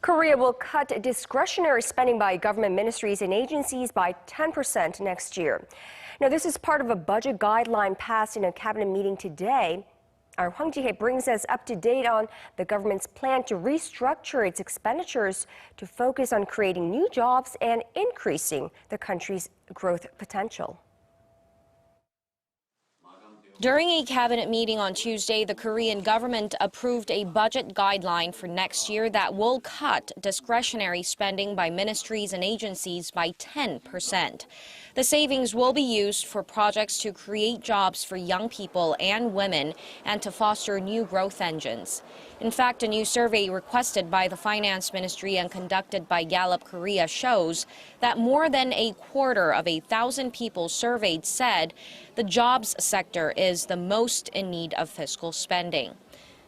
Korea will cut discretionary spending by government ministries and agencies by 10% next year. Now, this is part of a budget guideline passed in a cabinet meeting today. Our Hwang Ji-hye brings us up to date on the government's plan to restructure its expenditures to focus on creating new jobs and increasing the country's growth potential. During a cabinet meeting on Tuesday, the Korean government approved a budget guideline for next year that will cut discretionary spending by ministries and agencies by 10%. The savings will be used for projects to create jobs for young people and women and to foster new growth engines. In fact, a new survey requested by the Finance Ministry and conducted by Gallup Korea shows that more than a quarter of 1,000 people surveyed said the jobs sector is the most in need of fiscal spending.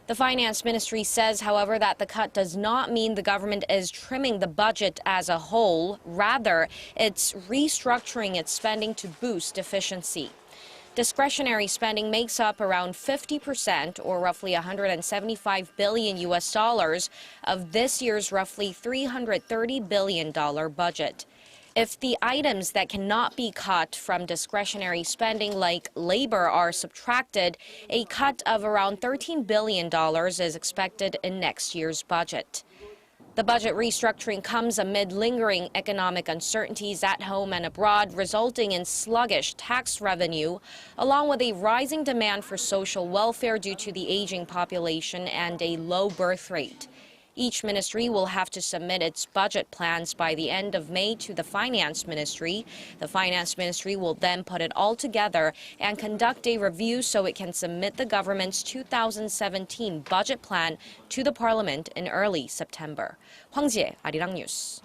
The Finance Ministry says, however, that the cut does not mean the government is trimming the budget as a whole. Rather, it's restructuring its spending to boost efficiency. Discretionary spending makes up around 50%, or roughly $175 billion of this year's roughly $330 billion budget. If the items that cannot be cut from discretionary spending, like labor, are subtracted, a cut of around $13 billion is expected in next year's budget. The budget restructuring comes amid lingering economic uncertainties at home and abroad, resulting in sluggish tax revenue, along with a rising demand for social welfare due to the aging population and a low birth rate. Each ministry will have to submit its budget plans by the end of May to the Finance Ministry. The Finance Ministry will then put it all together and conduct a review so it can submit the government's 2017 budget plan to the Parliament in early September. Hwang Ji-hye, Arirang News.